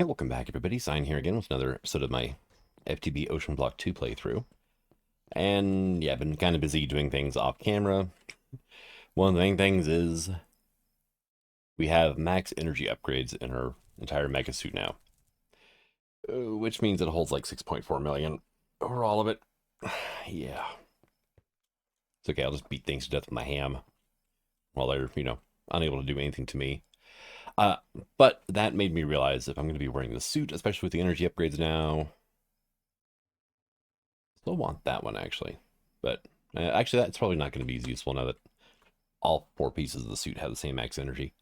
Hey, welcome back, everybody. Sign here again with another episode of my FTB Oceanblock 2 playthrough. And yeah, I've been kind of busy doing things off camera. One of the main things is we have max energy upgrades in our entire mega suit now, which means it holds like 6.4 million over all of it. Yeah. It's okay, I'll just beat things to death with my ham while they're, unable to do anything to me. Uh, but that made me realize if I'm going to be wearing the suit, especially with the energy upgrades now, still want that one actually. But actually, that's probably not going to be as useful now that all four pieces of the suit have the same max energy.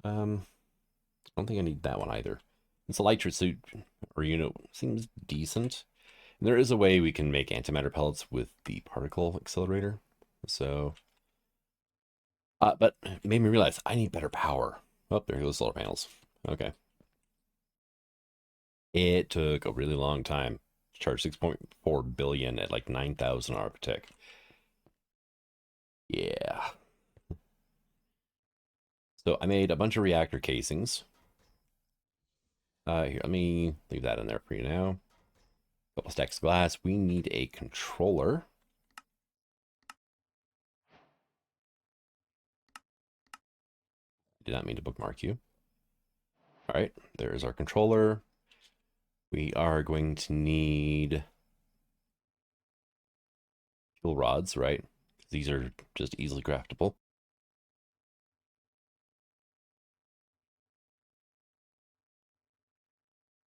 I don't think I need that one either. This elytra suit or unit seems decent. And there is a way we can make antimatter pellets with the particle accelerator. So, but it made me realize I need better power. Oh, there goes solar panels. Okay. It took a really long time to charge 6.4 billion at like 9,000 Architect. Yeah. So I made a bunch of reactor casings. Here, let me leave that in there for you now. Couple stacks of glass. We need a controller. Did not mean to bookmark you. All right, there's our controller. We are going to need fuel rods, right? These are just easily craftable.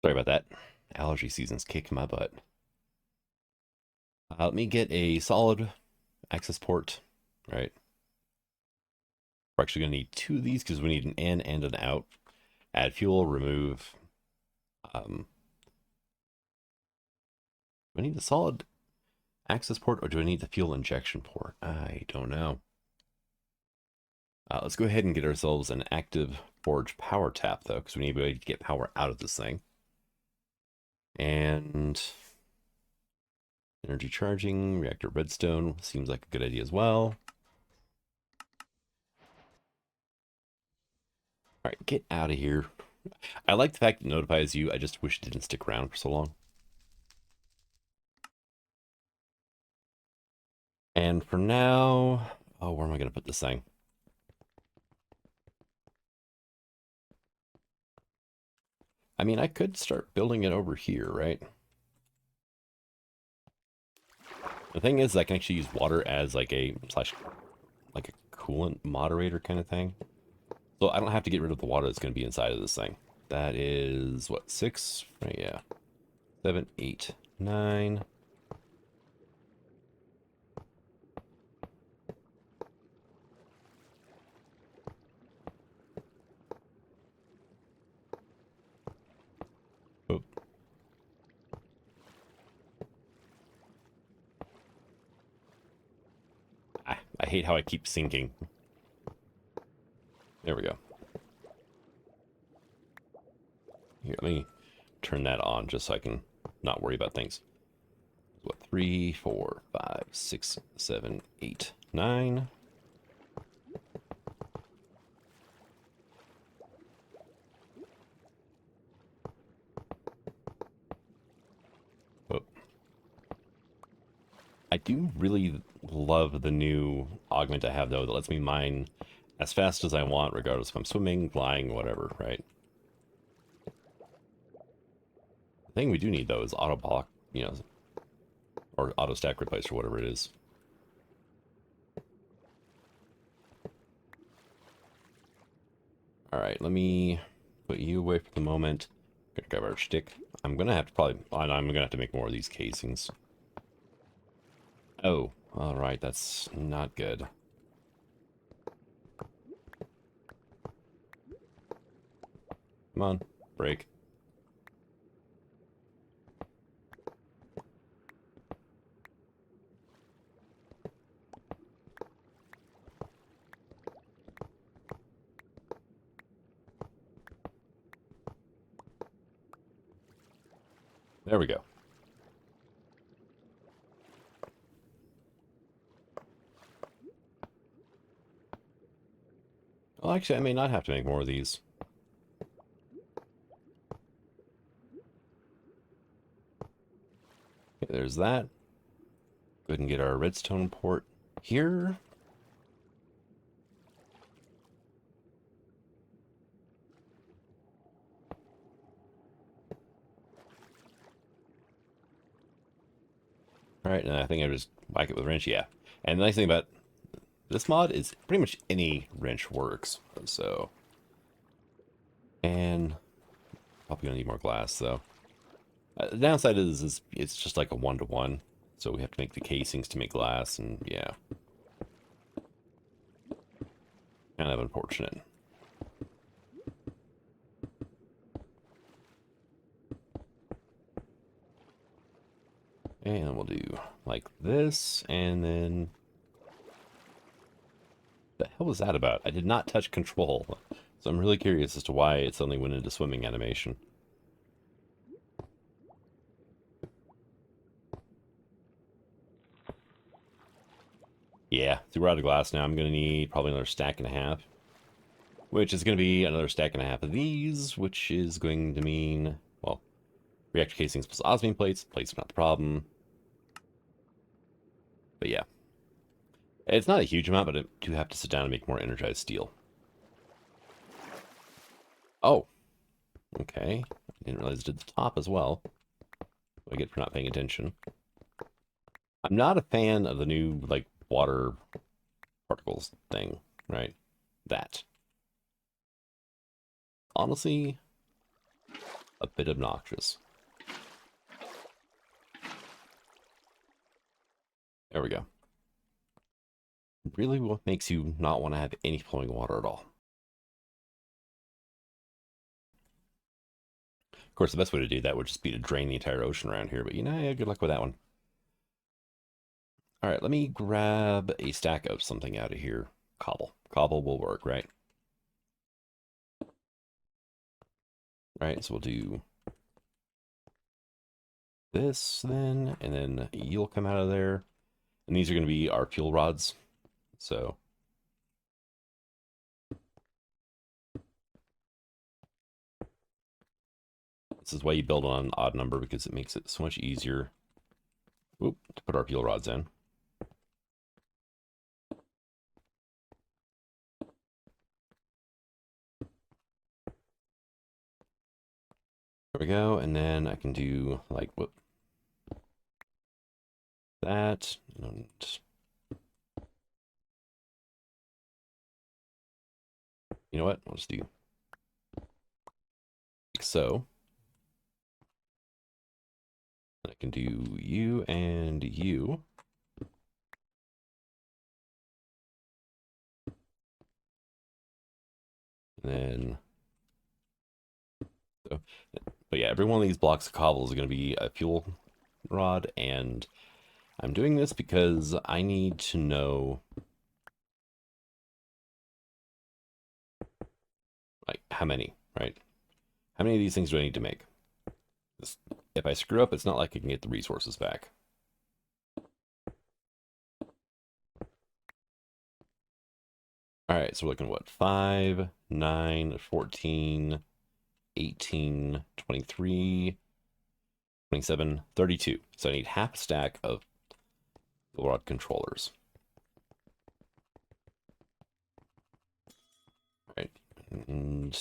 Sorry about that. Allergy season's kicking my butt. Let me get a solid access port, right? We're actually going to need two of these because we need an in and an out. Add fuel, remove. Do I need the solid access port or do I need the fuel injection port? I don't know. Let's go ahead and get ourselves an active forge power tap, though, because we need a way to get power out of this thing. And energy charging, reactor redstone seems like a good idea as well. All right, get out of here. I like the fact it notifies you. I just wish it didn't stick around for so long. And for now, oh, where am I going to put this thing? I mean, I could start building it over here, right? The thing is, I can actually use water as like a coolant moderator kind of thing. So I don't have to get rid of the water that's going to be inside of this thing. That is what, 6? Right, yeah. 7, 8, 9. Oh. I hate how I keep sinking. There we go. Here, let me turn that on just so I can not worry about things. What, 3, 4, 5, 6, 7, 8, 9. Oh. I do really love the new augment I have, though, that lets me mine as fast as I want, regardless if I'm swimming, flying, whatever, right? The thing we do need, though, is auto block, or auto stack replace or whatever it is. All right, let me put you away for the moment. Gonna grab our stick. I'm gonna have to I'm gonna have to make more of these casings. Oh, all right, that's not good. Come on, break. There we go. Well, actually, I may not have to make more of these. Okay, there's that. Go ahead and get our redstone port here. All right, and I think I just whack it with a wrench. Yeah. And the nice thing about this mod is pretty much any wrench works. So, and probably gonna need more glass though. The downside is it's just like a 1-to-1, so we have to make the casings to make glass, and yeah, kind of unfortunate. And we'll do like this, and then the hell was that about? I did not touch control, so I'm really curious as to why it suddenly went into swimming animation. Yeah, so we're out of glass now. I'm going to need probably another stack and a half, which is going to be another stack and a half of these, which is going to mean, well, reactor casings plus osmium plates. Plates are not the problem. But yeah, it's not a huge amount, but I do have to sit down and make more energized steel. Oh, okay. I didn't realize it did the top as well. What I get for not paying attention. I'm not a fan of the new, like, water particles thing, right? That. Honestly, a bit obnoxious. There we go. Really what makes you not want to have any flowing water at all. Of course, the best way to do that would just be to drain the entire ocean around here, but you know, yeah, good luck with that one. All right, let me grab a stack of something out of here. Cobble. Cobble will work, right? Right, so we'll do this then, and then you'll come out of there. And these are going to be our fuel rods. So this is why you build on an odd number, because it makes it so much easier to put our fuel rods in. There we go, and then I can do like that, and you know what? I'll just do like so. I can do you and you. And then, so, but yeah, every one of these blocks of cobble is going to be a fuel rod, and I'm doing this because I need to know like how many, right? How many of these things do I need to make? If I screw up, it's not like I can get the resources back. All right, so we're looking at what? 5, 9, 14, 18, 23, 27, 32. So I need half a stack of rod controllers. All right, and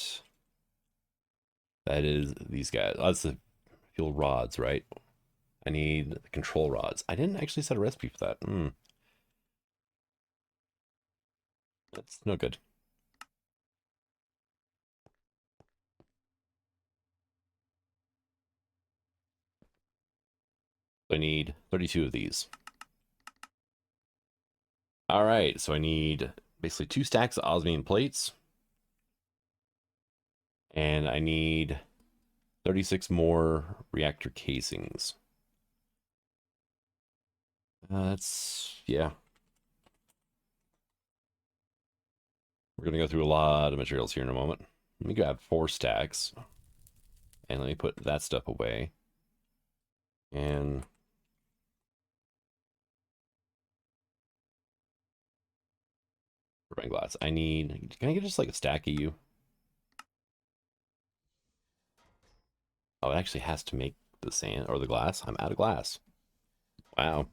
that is these guys. Oh, that's the fuel rods, right? I need the control rods. I didn't actually set a recipe for that. That's no good. So I need 32 of these. All right, so I need basically 2 stacks of osmium plates. And I need 36 more reactor casings. That's, yeah. We're going to go through a lot of materials here in a moment. Let me grab 4 stacks. And let me put that stuff away. And burning glass. I need, can I get just like a stack of you? Oh, it actually has to make the sand or the glass. I'm out of glass. Wow.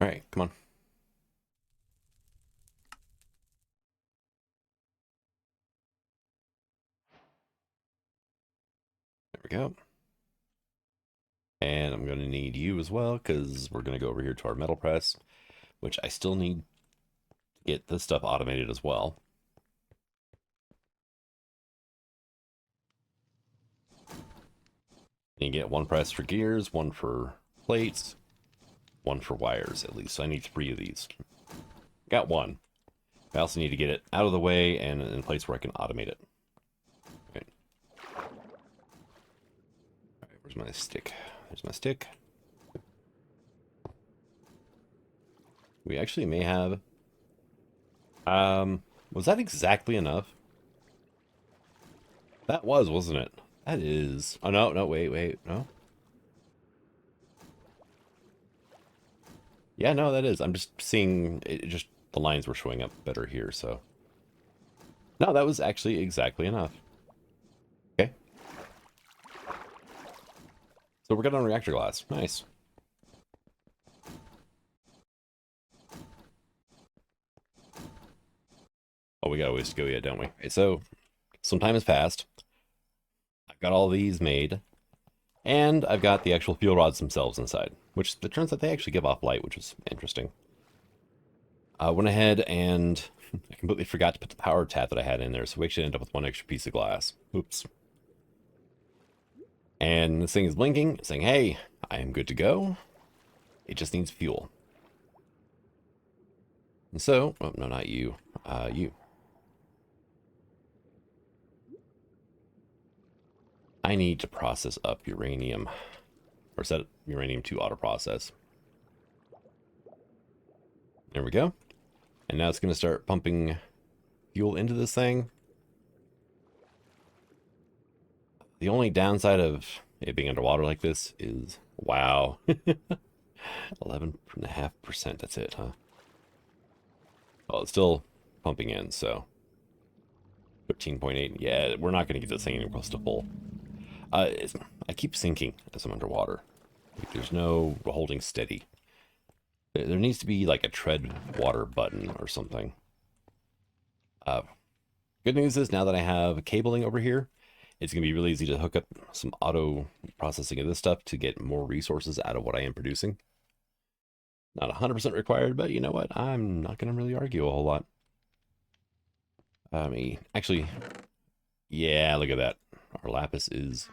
All right, come on. There we go. And I'm going to need you as well, because we're going to go over here to our metal press, which I still need to get this stuff automated as well. You get one press for gears, one for plates, one for wires at least. So I need 3 of these. Got one. I also need to get it out of the way and in a place where I can automate it. Okay. All right, where's my stick? There's my stick. We actually may have... was that exactly enough? That was, wasn't it? That is... Oh, no, no, wait, no. Yeah, no, that is. I'm just seeing it just the lines were showing up better here, so. No, that was actually exactly enough. Okay. So we're good on reactor glass. Nice. Oh, we got a ways to go yet, don't we? Okay, so some time has passed. I've got all these made. And I've got the actual fuel rods themselves inside, which it turns out they actually give off light, which is interesting. I went ahead and I completely forgot to put the power tap that I had in there, so we actually ended up with 1 extra piece of glass. Oops. And this thing is blinking, saying, hey, I am good to go. It just needs fuel. And so, oh, no, not you. You. I need to process up uranium, or set uranium to auto process. There we go. And now it's going to start pumping fuel into this thing. The only downside of it being underwater like this is, wow, 11.5%, that's it, huh? Well, it's still pumping in, so 13.8. Yeah, we're not going to get this thing anywhere close to full. I keep sinking as I'm underwater. Like, there's no holding steady. There needs to be like a tread water button or something. Good news is now that I have cabling over here, it's going to be really easy to hook up some auto processing of this stuff to get more resources out of what I am producing. Not 100% required, but you know what? I'm not going to really argue a whole lot. Actually, yeah, look at that. Our lapis is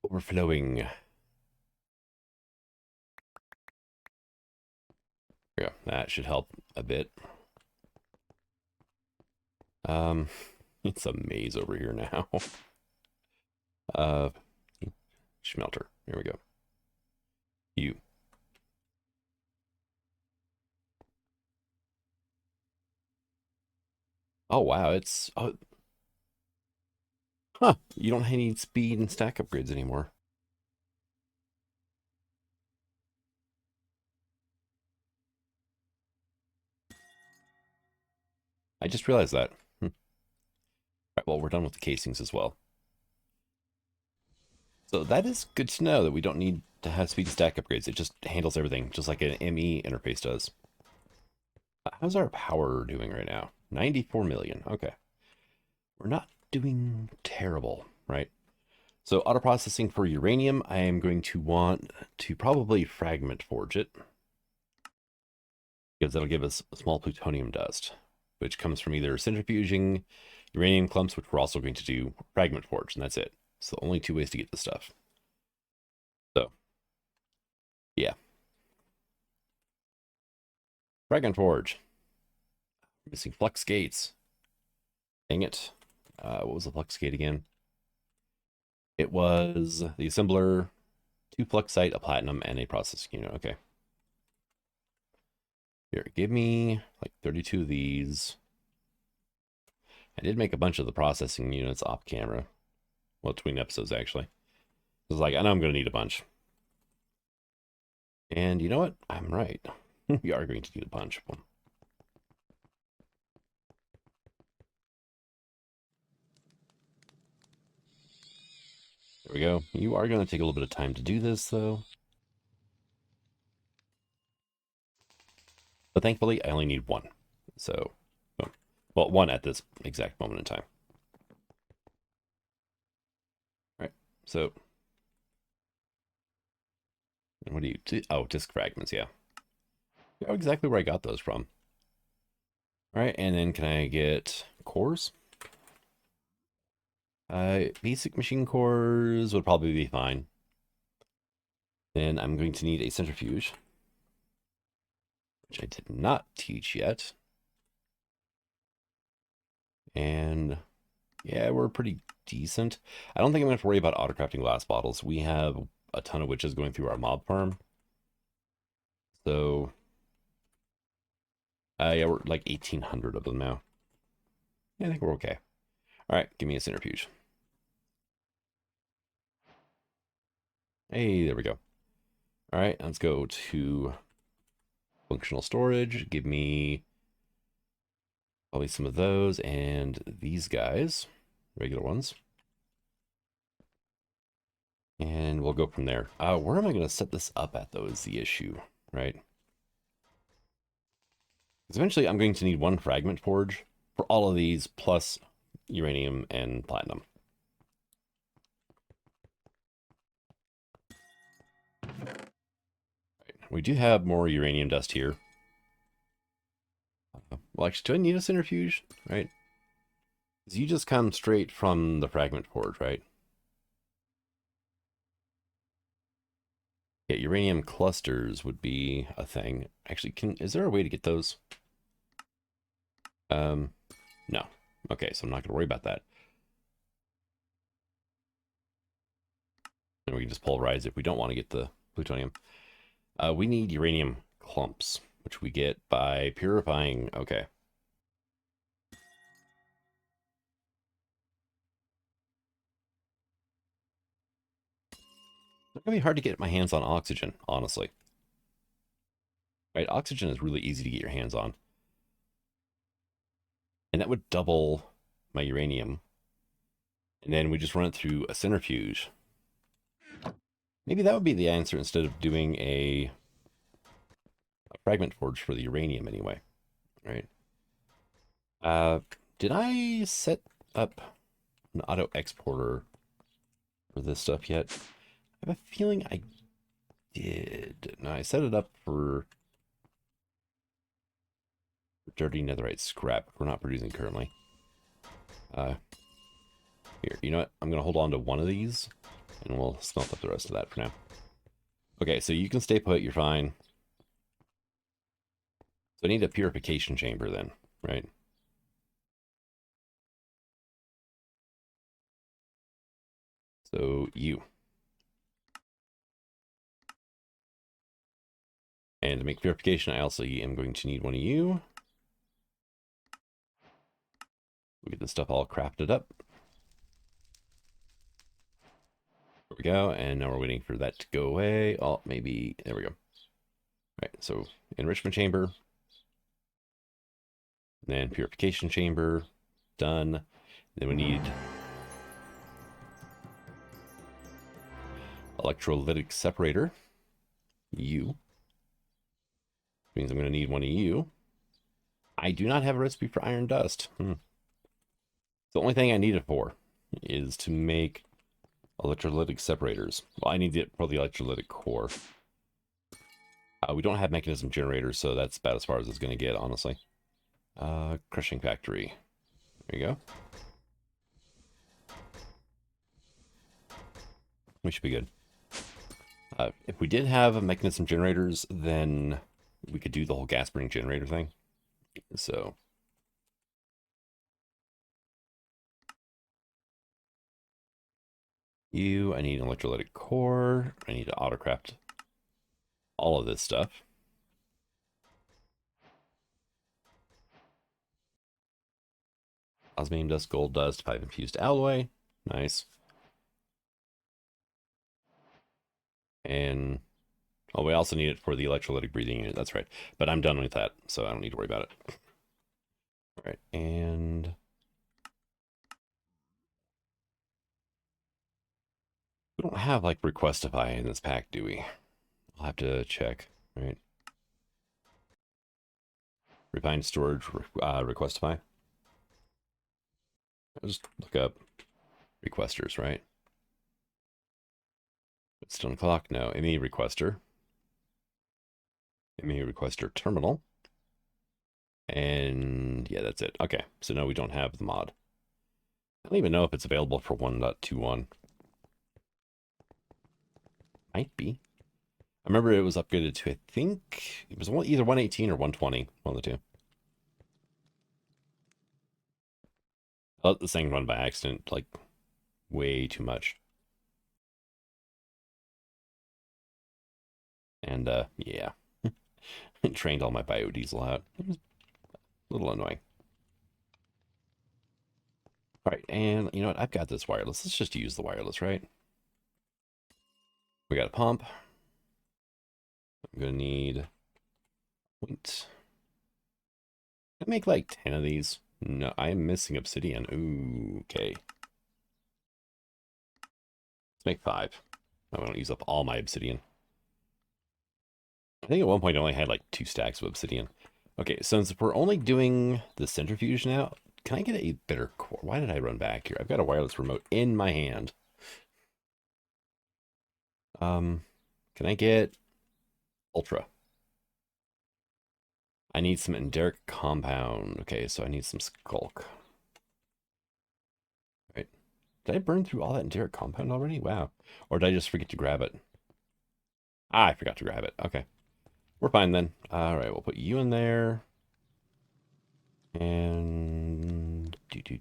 overflowing. Yeah, that should help a bit. It's a maze over here now. Smelter. Here we go. You. Oh, wow. It's... Oh, huh. You don't need speed and stack upgrades anymore. I just realized that. Right, well, we're done with the casings as well. So that is good to know that we don't need to have speed and stack upgrades. It just handles everything, just like an ME interface does. How's our power doing right now? 94 million. Okay. We're not doing terrible, right? So auto processing for uranium, I am going to want to probably fragment forge it, because that'll give us small plutonium dust, which comes from either centrifuging uranium clumps, which we're also going to do fragment forge, and that's it. So only 2 ways to get this stuff. So, yeah. Fragment forge. Missing flux gates. Dang it. What was the flux gate again? It was the assembler, 2 fluxite, a platinum, and a processing unit. Okay. Here, give me like 32 of these. I did make a bunch of the processing units off camera. Well, between episodes, actually. I was like, I know I'm going to need a bunch. And you know what? I'm right. We are going to need a bunch of them. There we go. You are going to take a little bit of time to do this, though. But thankfully, I only need one. So, well, one at this exact moment in time. All right. So, and what do you? Oh, disk fragments. Yeah. I know exactly where I got those from. All right, and then can I get cores? Basic machine cores would probably be fine. Then I'm going to need a centrifuge, which I did not teach yet. And yeah, we're pretty decent. I don't think I'm going to have to worry about auto-crafting glass bottles. We have a ton of witches going through our mob farm. So, yeah, we're like 1,800 of them now. Yeah, I think we're okay. All right, give me a centrifuge. Hey, there we go. All right, let's go to functional storage. Give me probably some of those and these guys, regular ones. And we'll go from there. Where am I going to set this up at, though, is the issue, right? Because eventually I'm going to need one fragment forge for all of these, plus uranium and platinum. Right. We do have more uranium dust here. Well, actually, do I need a centrifuge, right? Because you just come straight from the fragment forge, right? Yeah, uranium clusters would be a thing. Actually, is there a way to get those? No. Okay, so I'm not going to worry about that. And we can just pulverize if we don't want to get the plutonium. We need uranium clumps, which we get by purifying. Okay. It's going to be hard to get my hands on oxygen, honestly. Right, oxygen is really easy to get your hands on. And that would double my uranium. And then we just run it through a centrifuge. Maybe that would be the answer instead of doing a fragment forge for the uranium anyway. Right. Did I set up an auto exporter for this stuff yet? I have a feeling I did. No, I set it up for dirty netherite scrap. We're not producing currently. Here, you know what? I'm going to hold on to one of these, and we'll smelt up the rest of that for now. Okay, so you can stay put. You're fine. So I need a purification chamber then, right? So you. And to make purification, I also am going to need one of you. We get this stuff all crafted up. There we go. And now we're waiting for that to go away. Oh, maybe. There we go. Right. So enrichment chamber. Then purification chamber. Done. Then we need electrolytic separator. You. Means I'm going to need one of you. I do not have a recipe for iron dust. The only thing I need it for is to make electrolytic separators. Well, I need it for the electrolytic core. We don't have mechanism generators, so that's about as far as it's going to get, honestly. Crushing factory. There you go. We should be good. If we did have mechanism generators, then we could do the whole gas burning generator thing. So I need an electrolytic core. I need to autocraft all of this stuff. Osmium dust, gold dust, 5 infused alloy. Nice. And Oh, we also need it for the electrolytic breathing unit. That's right. But I'm done with that, so I don't need to worry about it. All right, and we don't have like Requestify in this pack, do we? I'll have to check. Right. Refined storage, Requestify. I'll just look up requesters, right? Stone clock, no. ME requester. ME requester terminal. And yeah, that's it. Okay, so no, we don't have the mod. I don't even know if it's available for 1.21. Might be. I remember it was upgraded to, I think, it was either 118 or 120, one of the two. I let this thing run by accident, like, way too much. And, yeah. It trained all my biodiesel out. It was a little annoying. All right, and you know what? I've got this wireless. Let's just use the wireless, right? We got a pump. I'm gonna need point. Can I make like 10 of these? No, I am missing obsidian. Ooh, okay. Let's make 5. I don't use up all my obsidian. I think at one point I only had like 2 stacks of obsidian. Okay, since we're only doing the centrifuge now, can I get a better core? Why did I run back here? I've got a wireless remote in my hand. Can I get ultra? I need some enderic compound. Okay, so I need some skulk. Right. Did I burn through all that enderic compound already? Wow. Or did I just forget to grab it? Ah, I forgot to grab it. Okay. We're fine then. All right, we'll put you in there. And the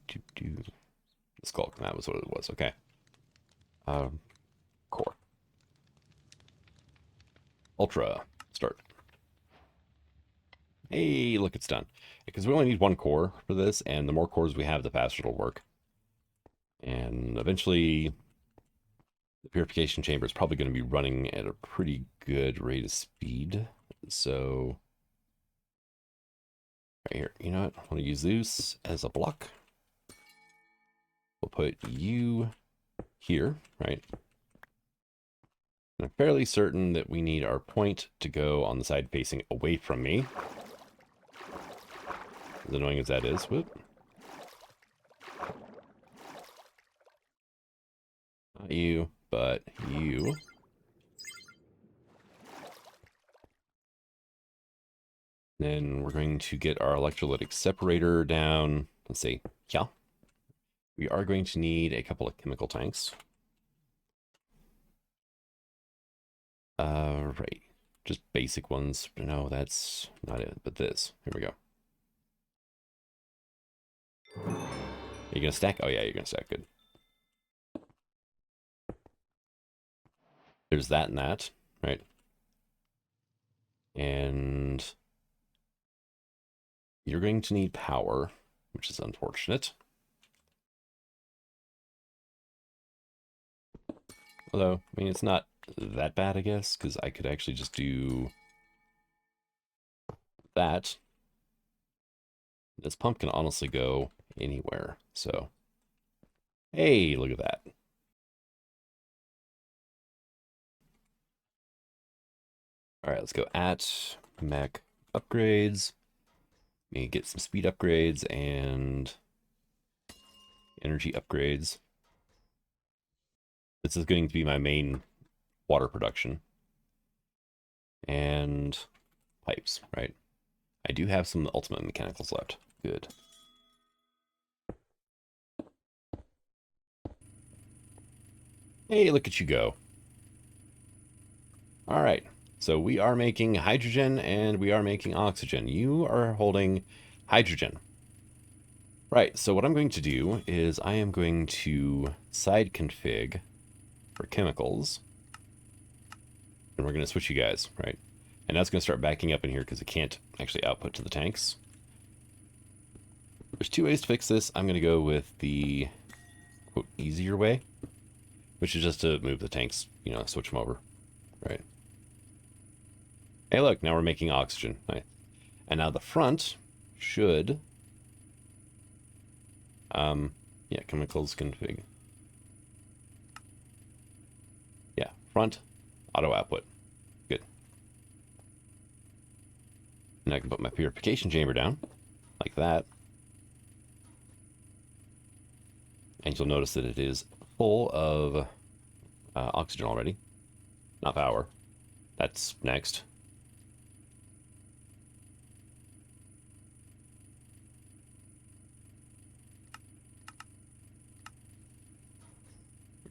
skulk. That was what it was. Okay. Core. Ultra. Start. Hey, look, it's done. Because we only need 1 core for this, and the more cores we have, the faster it'll work. And eventually, the purification chamber is probably going to be running at a pretty good rate of speed. So, right here, you know what? I want to use this as a block. We'll put you here, right? And I'm fairly certain that we need our point to go on the side facing away from me. As annoying as that is. Whoop. Not you, but you. Then we're going to get our electrolytic separator down. Let's see. Yeah. We are going to need a couple of chemical tanks. Right. Just basic ones. No, that's not it. But this. Here we go. Are you going to stack? Oh, yeah, you're going to stack. Good. There's that and that, right? And you're going to need power, which is unfortunate. Although, I mean, it's not that bad, I guess, because I could actually just do that. This pump can honestly go anywhere, so... Hey, look at that. All right, let's go at mech upgrades. Maybe get some speed upgrades and energy upgrades. This is going to be my main water production. And pipes, right? I do have some ultimate mechanicals left. Good. Hey, look at you go. All right. So we are making hydrogen and we are making oxygen. You are holding hydrogen. Right, so what I'm going to do is I am going to side config for chemicals. And we're going to switch you guys, right? And that's going to start backing up in here because it can't actually output to the tanks. There's 2 ways to fix this. I'm going to go with the, quote, easier way, which is just to move the tanks, you know, switch them over, right? Hey, look, now we're making oxygen. Right. And now the front should... yeah, chemicals config. Yeah, front, auto output. Good. And I can put my purification chamber down, like that. And you'll notice that it is full of oxygen already, not power. That's next.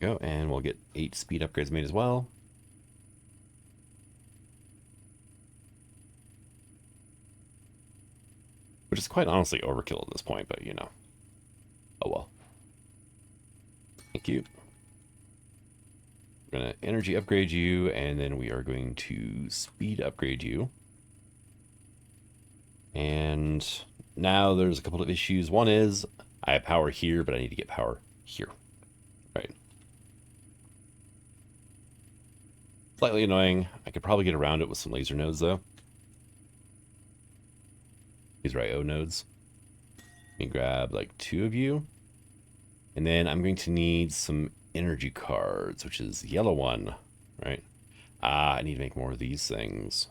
There we go, and we'll get 8 speed upgrades made as well. Which is quite honestly overkill at this point, but you know. Oh well. Thank you. We're going to energy upgrade you, and then we are going to speed upgrade you. And now there's a couple of issues. One is I have power here, but I need to get power here. Right. Slightly annoying. I could probably get around it with some laser nodes, though. These are IO nodes. Let me grab like 2 of you. And then I'm going to need some energy cards, which is the yellow one, right? I need to make more of these things.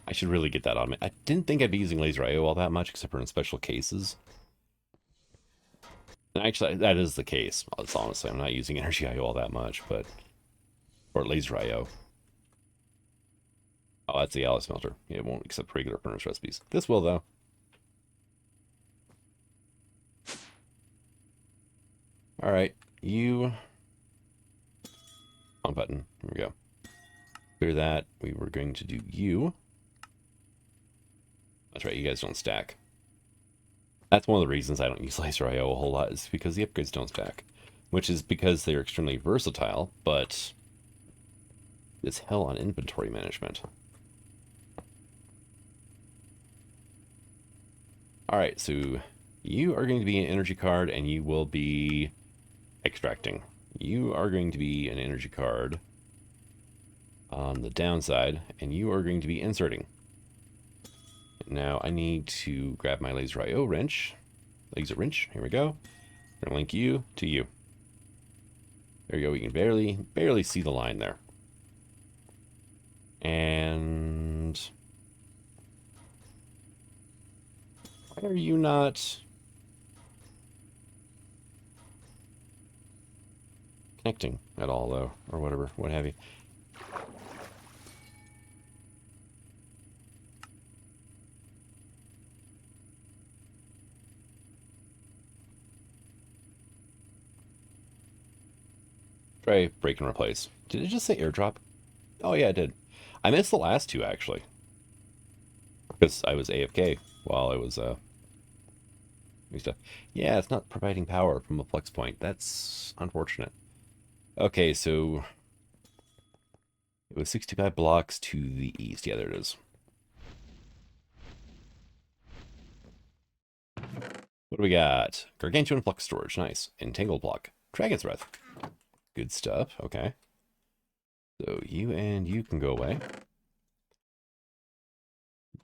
I should really get that on me. I didn't think I'd be using laser IO all that much, except for in special cases. And actually, that is the case. Honestly, I'm not using energy IO all that much, but... Or laser IO. Oh, that's the alloy smelter. It won't accept regular furnace recipes. This will, though. Alright, you... On button. Here we go. Clear that. We were going to do you. That's right, you guys don't stack. That's one of the reasons I don't use laser IO a whole lot, is because the upgrades don't stack. Which is because they're extremely versatile, but it's hell on inventory management. Alright, so you are going to be an energy card, and you will be extracting. You are going to be an energy card on the downside, and you are going to be inserting. Now I need to grab my laser IO wrench. Laser wrench, here we go. I'm gonna link you to you. There you go, we can barely see the line there. And why are you not connecting at all, though, or whatever, what have you? Try break and replace. Did it just say airdrop? Oh yeah, it did. I missed the last 2 actually, because I was AFK while I was stuff. Yeah, it's not providing power from a flex point. That's unfortunate. Okay, so it was 65 blocks to the east. Yeah, there it is. What do we got? Gargantuan flux storage. Nice. Entangled block. Dragon's breath. Good stuff. Okay. So you and you can go away.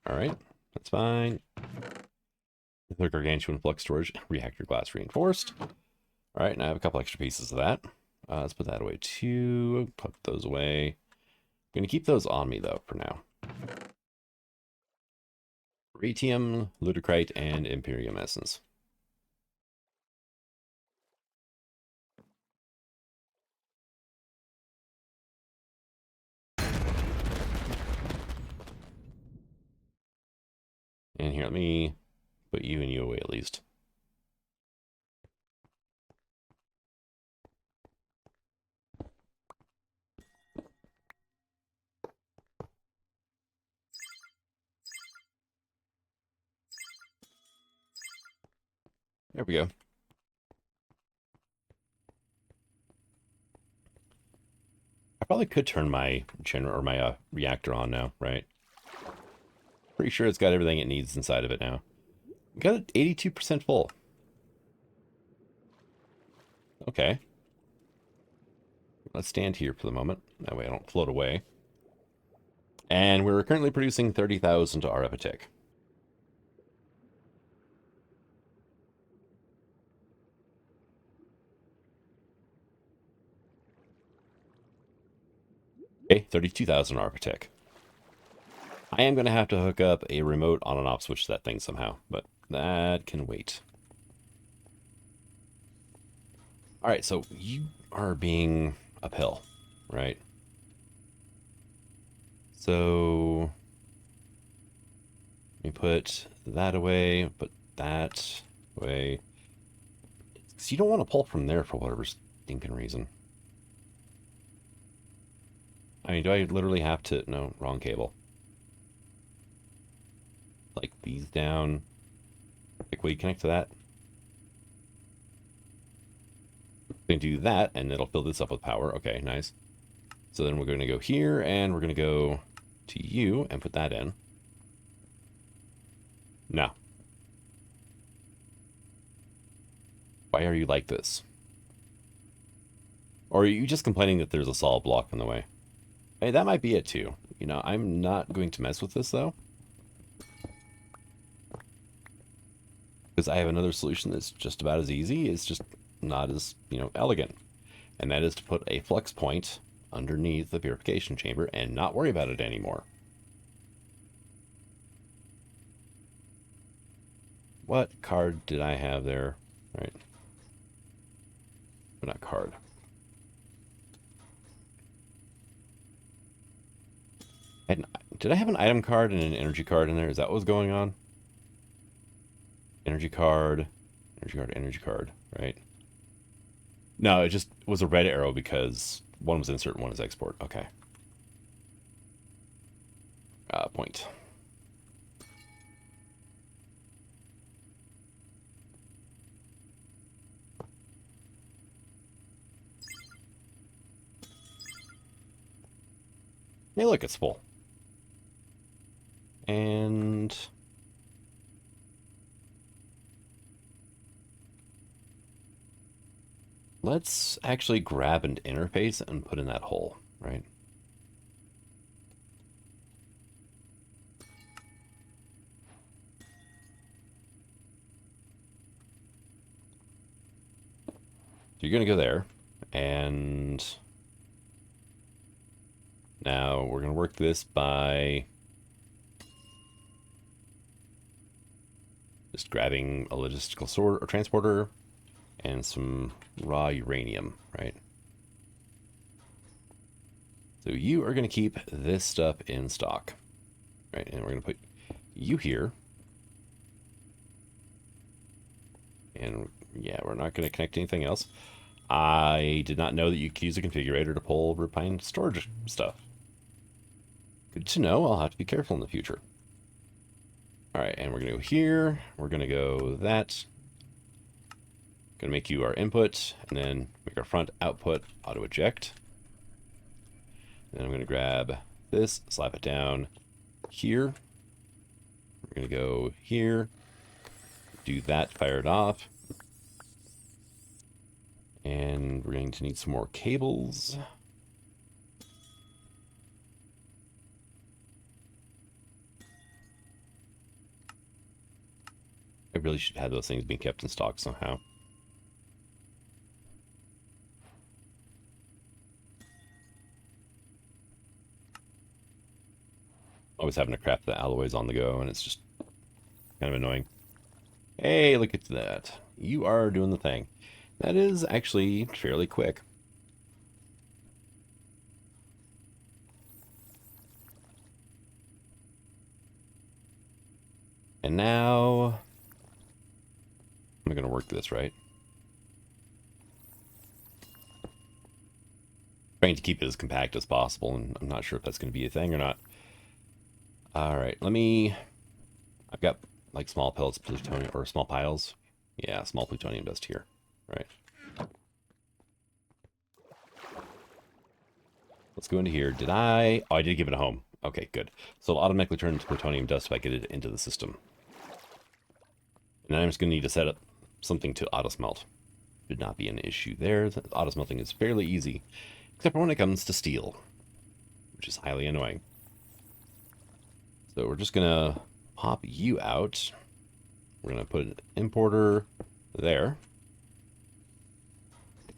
All right. That's fine. Another gargantuan flux storage. Reactor glass reinforced. All right. Now I have a couple extra pieces of that. Let's put that away too. Put those away. I'm going to keep those on me though for now. Ratium, ludocrite, and Imperium essence. And here, let me put you and you away at least. There we go. I probably could turn my reactor on now, right? Pretty sure it's got everything it needs inside of it now. We got it 82% full. Okay. let's stand here for the moment. That way I don't float away. And we're currently producing 30,000 to our epitech. Okay, 32,000 Arpitech. I am going to have to hook up a remote on and off switch to that thing somehow, but that can wait. Alright, so you are being a pill, right? So let me put that away, put that away. Because you don't want to pull from there for whatever stinking reason. I mean, do I literally have to... No, wrong cable. Like these down. Like, will you connect to that? Going to do that, and it'll fill this up with power. Okay, nice. So then we're going to go here, and we're going to go to you and put that in. No. Why are you like this? Or are you just complaining that there's a solid block in the way? Hey, that might be it too. You know, I'm not going to mess with this though. Because I have another solution that's just about as easy. It's just not as, you know, elegant. And that is to put a flux point underneath the purification chamber and not worry about it anymore. What card did I have there? Right. But not card. Did I have an item card and an energy card in there? Is that what was going on? Energy card, energy card, energy card, right? No, it just was a red arrow because one was insert and one is export. Okay. Point. Hey, look, it's full. And let's actually grab an interface and put in that hole, right? So you're going to go there, and now we're going to work this by just grabbing a logistical sort or transporter and some raw uranium, right? So you are going to keep this stuff in stock, right? And we're going to put you here. And yeah, we're not going to connect anything else. I did not know that you could use a configurator to pull refined storage stuff. Good to know. I'll have to be careful in the future. All right, and we're going to go here. We're going to go that. Going to make you our input, and then make our front output auto eject. And I'm going to grab this, slap it down here. We're going to go here, do that, fire it off. And we're going to need some more cables. I really should have those things being kept in stock somehow. Always having to craft the alloys on the go, and it's just kind of annoying. Hey, look at that. You are doing the thing. That is actually fairly quick. And now I'm going to work this, right? Trying to keep it as compact as possible, and I'm not sure if that's going to be a thing or not. All right, I've got like small pellets of plutonium, or small piles. Yeah, small plutonium dust here, right? Let's go into here. Did I? Oh, I did give it a home. Okay, good. So it'll automatically turn into plutonium dust if I get it into the system. And then I'm just going to need to set up something to auto smelt. Should not be an issue there. Auto smelting is fairly easy, Except for when it comes to steel, which is highly annoying. So we're just going to pop you out. We're going to put an importer there.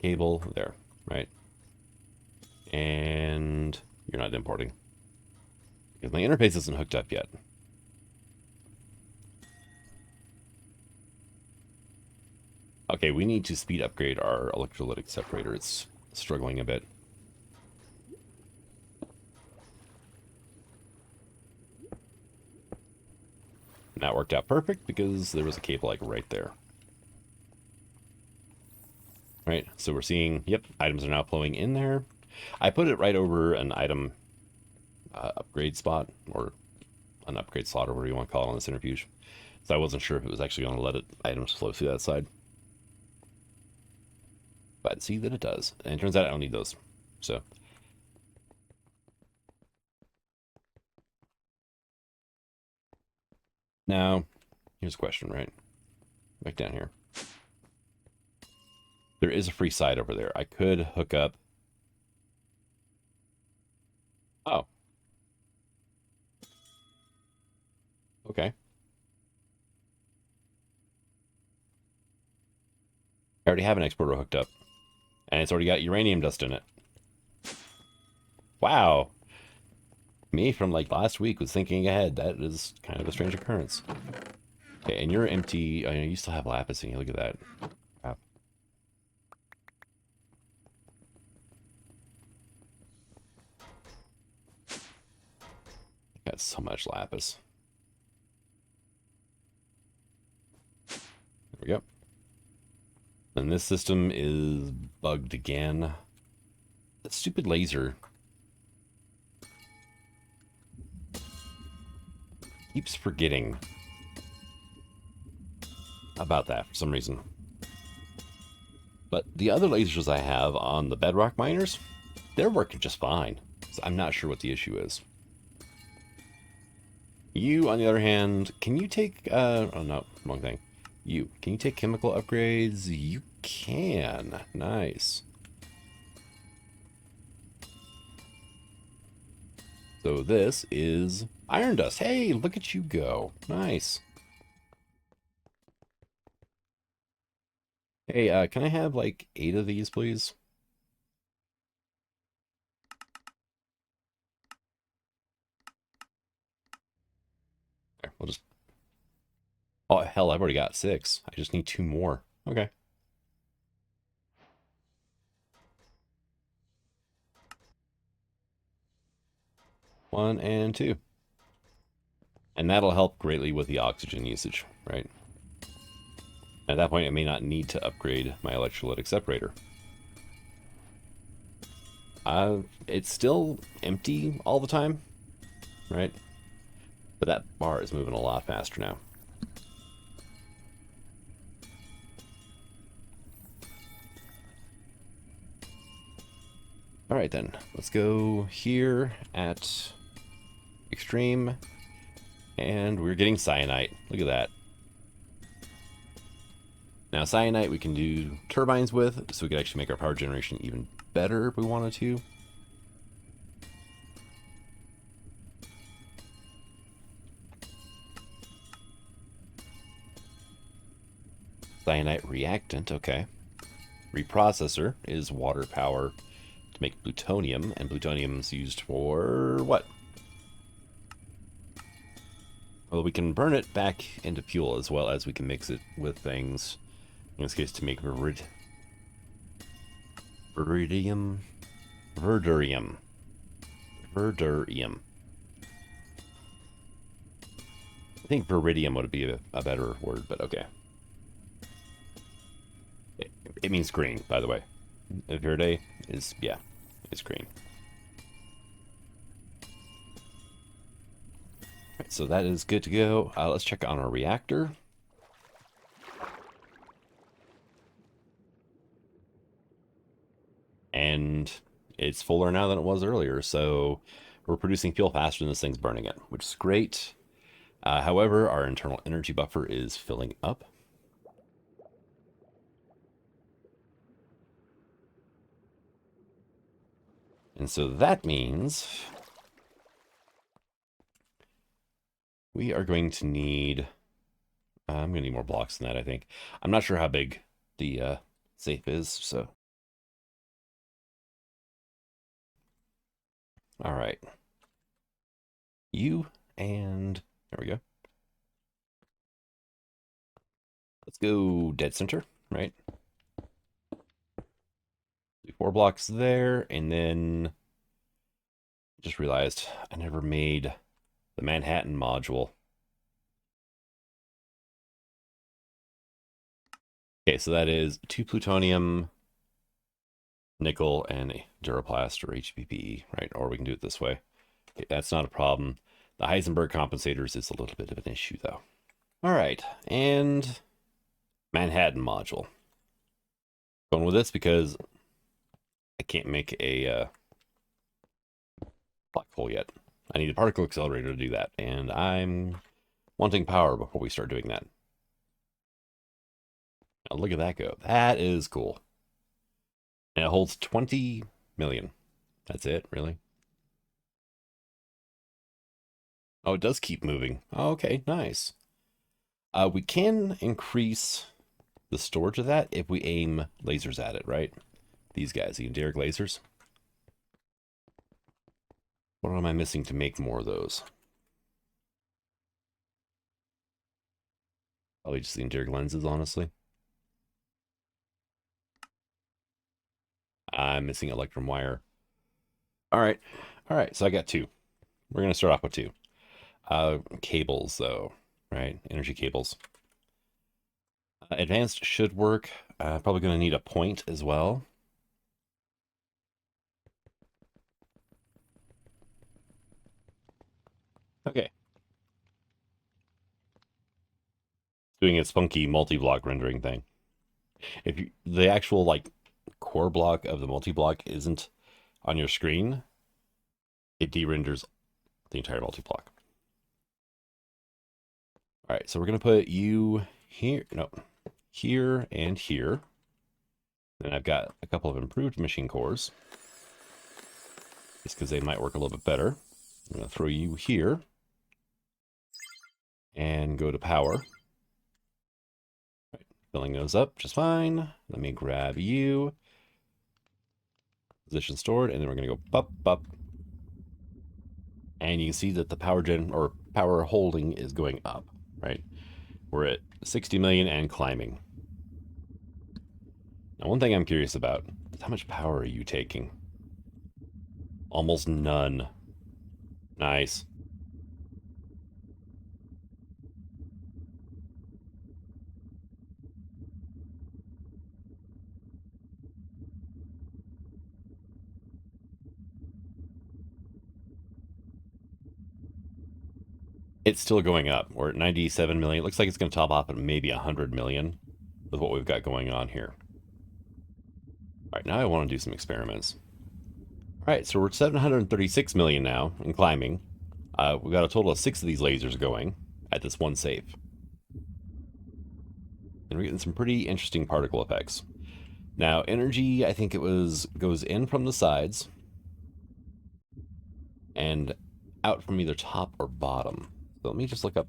Cable there, right? And you're not importing. Because my interface isn't hooked up yet. Okay, we need to speed upgrade our electrolytic separator. It's struggling a bit. And that worked out perfect because there was a cable like right there. Right, so we're seeing, yep, items are now flowing in there. I put it right over an item upgrade spot, or an upgrade slot, or whatever you want to call it on the centrifuge. So I wasn't sure if it was actually going to let items flow through that side. But see that it does. And it turns out I don't need those. So. Now, here's a question, right? Back down here. There is a free side over there. I could hook up. Oh. Okay. I already have an exporter hooked up. And it's already got uranium dust in it. Wow. Me from like last week was thinking ahead. That is kind of a strange occurrence. Okay, and you're empty. I know you still have lapis in you. Look at that. Crap. Got so much lapis. There we go. And this system is bugged again. That stupid laser keeps forgetting about that for some reason. But the other lasers I have on the bedrock miners, they're working just fine. So I'm not sure what the issue is. You, on the other hand, can you take... oh, no, wrong thing. You, can you take chemical upgrades? You can. Nice. So this is iron dust. Hey, look at you go. Nice. Hey, can I have like 8 of these, please? There, we'll just... Oh, hell, I've already got 6. I just need 2 more. Okay. One and 2. And that'll help greatly with the oxygen usage, right? At that point, I may not need to upgrade my electrolytic separator. It's still empty all the time, right? But that bar is moving a lot faster now. All right, then. Let's go here at extreme. And we're getting cyanite. Look at that. Now, cyanite we can do turbines with, so we could actually make our power generation even better if we wanted to. Cyanite reactant, okay. Reprocessor is water power to make plutonium, and plutonium's used for what? Well, we can burn it back into fuel as well as we can mix it with things. In this case, to make verdurium. Verdurium. I think veridium would be a better word, but okay. It means green, by the way. Verde is, yeah, it's green. Right, so that is good to go. Let's check on our reactor. And it's fuller now than it was earlier, so we're producing fuel faster than this thing's burning it, which is great. However, our internal energy buffer is filling up. And so that means we are going to need... I'm going to need more blocks than that, I think. I'm not sure how big the safe is, so... All right. You and... There we go. Let's go dead center, right? 4 blocks there, and then... Just realized I never made the Manhattan module. Okay, so that is 2 plutonium, nickel, and a Duraplast or HPPE, right? Or we can do it this way. Okay, that's not a problem. The Heisenberg compensators is a little bit of an issue, though. All right, and Manhattan module. Going with this because I can't make a black hole yet. I need a particle accelerator to do that, and I'm wanting power before we start doing that. Now look at that go. That is cool. And it holds 20 million. That's it, really? Oh, it does keep moving. Oh, okay, nice. We can increase the storage of that if we aim lasers at it, right? These guys, the Derek lasers. What am I missing to make more of those? Probably just the Derek lenses, honestly. I'm missing electrum wire. All right. All right, so I got 2. We're going to start off with 2. Cables, though, right? Energy cables. Advanced should work. Probably going to need a point as well. Okay. Doing its funky multi-block rendering thing. If you, the actual like core block of the multi-block isn't on your screen, it de-renders the entire multi-block. All right, so we're going to put you here, no, here and here. Then I've got a couple of improved machine cores, just because they might work a little bit better. I'm going to throw you here and go to power. Right, filling those up just fine. Let me grab you. Position stored, and then we're going to go bup, bup. And you can see that the power gen or power holding is going up, right? We're at 60 million and climbing. Now, one thing I'm curious about is how much power are you taking? Almost none. Nice. It's still going up. We're at 97 million. It looks like it's going to top off at maybe 100 million with what we've got going on here. All right, now I want to do some experiments. All right, so we're at 736 million now and climbing. We've got a total of 6 of these lasers going at this one safe. And we're getting some pretty interesting particle effects. Now, energy, I think it goes in from the sides and out from either top or bottom. So let me just look up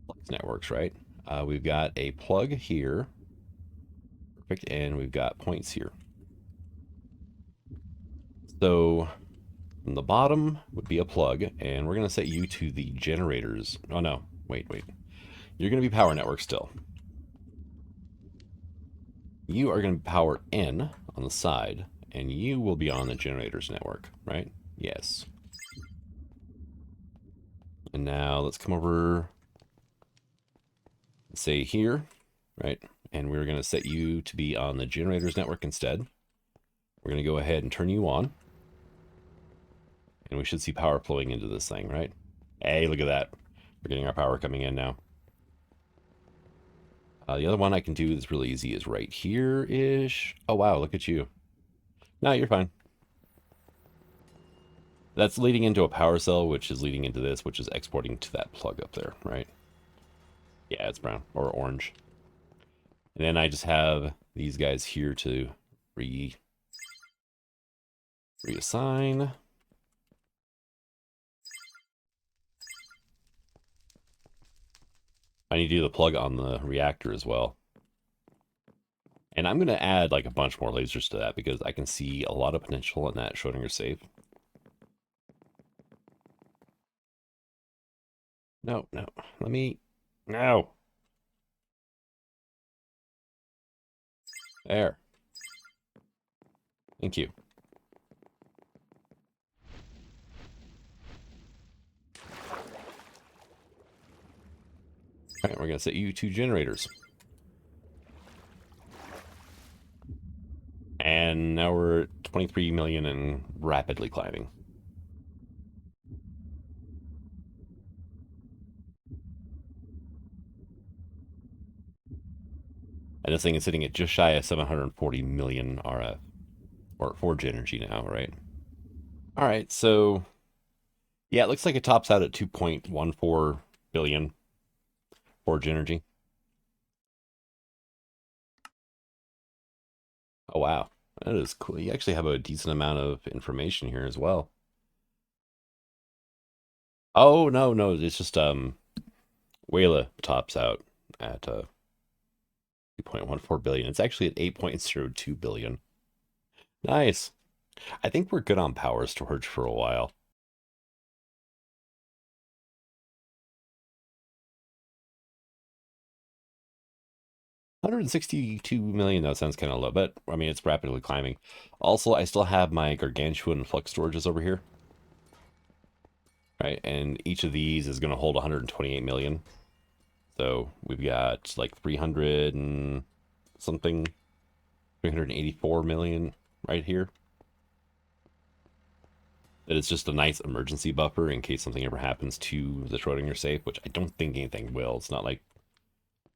Flux networks, right? We've got a plug here. Perfect, and we've got points here. So from the bottom would be a plug, and we're going to set you to the generators. Oh, no. Wait. You're going to be power network still. You are going to be power in on the side, and you will be on the generators network, right? Yes. And now let's come over, say here, right? And we're going to set you to be on the generators network instead. We're going to go ahead and turn you on. And we should see power flowing into this thing, right? Hey, look at that. We're getting our power coming in now. The other one I can do that's really easy is right here-ish. Oh, wow, look at you. No, you're fine. That's leading into a power cell, which is leading into this, which is exporting to that plug up there, right? Yeah, it's brown or orange. And then I just have these guys here to Reassign. I need to do the plug on the reactor as well. And I'm going to add like a bunch more lasers to that because I can see a lot of potential in that Schrodinger safe. No, no. Let me... No! There. Thank you. Alright, we're going to set you 2 generators. And now we're at 23 million and rapidly climbing. And this thing is sitting at just shy of 740 million RF. Or Forge energy now, right? Alright, so... Yeah, it looks like it tops out at 2.14 billion Forge energy. Oh, wow. That is cool. You actually have a decent amount of information here as well. Oh, no, no. It's just, Wayla tops out at 2.14 billion. It's actually at 8.02 billion. Nice. I think we're good on power storage for a while. $162 million, that sounds kind of low, but I mean, it's rapidly climbing. Also, I still have my gargantuan flux storages over here. Right, and each of these is going to hold 128 million. So we've got like 300 and something, 384 million right here. That is just a nice emergency buffer in case something ever happens to the Schrodinger safe, which I don't think anything will. It's not like,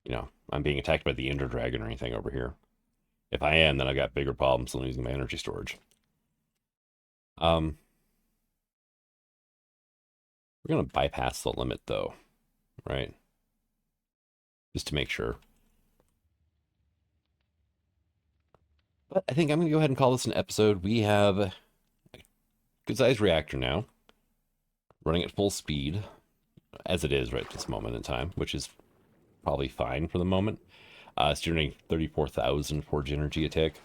you know, I'm being attacked by the Ender Dragon or anything over here. If I am, then I've got bigger problems than losing my energy storage. We're going to bypass the limit, though, right? Just to make sure. But I think I'm going to go ahead and call this an episode. We have a good-sized reactor now, running at full speed, as it is right at this moment in time, which is probably fine for the moment. It's generating 34,000 Forge energy a tick.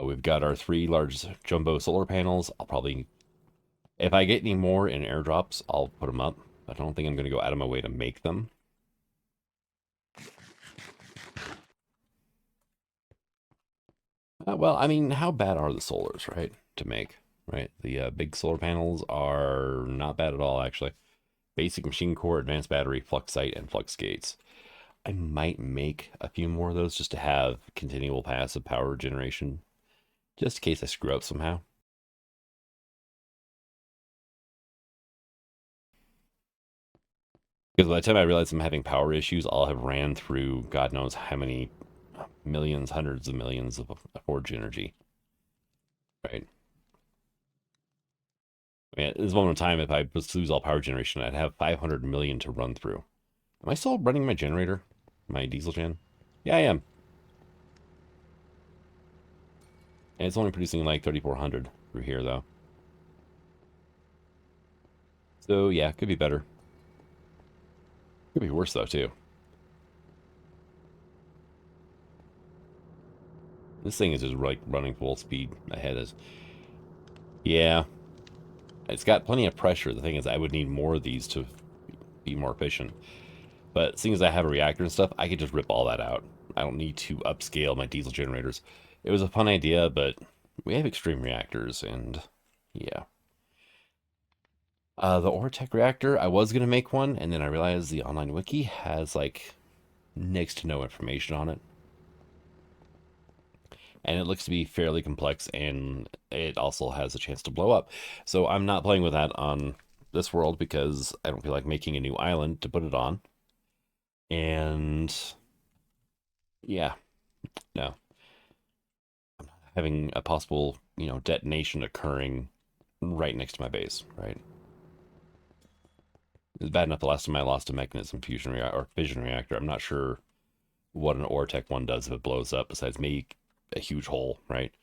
We've got our 3 large jumbo solar panels. I'll probably, if I get any more in airdrops, I'll put them up. I don't think I'm going to go out of my way to make them. Well, I mean, how bad are the solars, right, to make, right? The big solar panels are not bad at all, actually. Basic machine core, advanced battery, flux site, and flux gates. I might make a few more of those just to have continual passive power generation, just in case I screw up somehow. Because by the time I realize I'm having power issues, I'll have ran through God knows how many millions, hundreds of millions of Forge energy. Right? I mean, at this moment in time, if I just lose all power generation, I'd have 500 million to run through. Am I still running my generator? My diesel gen? Yeah, I am. And it's only producing like 3,400 through here, though. So, yeah, could be better. Could be worse, though, too. This thing is just like running full speed ahead. Yeah. It's got plenty of pressure. The thing is, I would need more of these to be more efficient. But seeing as I have a reactor and stuff, I could just rip all that out. I don't need to upscale my diesel generators. It was a fun idea, but we have extreme reactors, and yeah. The Ortec reactor, I was going to make one, and then I realized the online wiki has, like, next to no information on it. And it looks to be fairly complex, and it also has a chance to blow up. So I'm not playing with that on this world because I don't feel like making a new island to put it on. And yeah, no. Having a possible, detonation occurring right next to my base, right? It was bad enough the last time I lost a mechanism fusion or fission reactor. I'm not sure what an Ortec one does if it blows up, besides make a huge hole, right?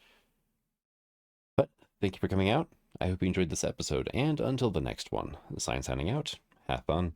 But Thank you for coming out. I hope you enjoyed this episode, and until the next one, the sign signing out. Have fun.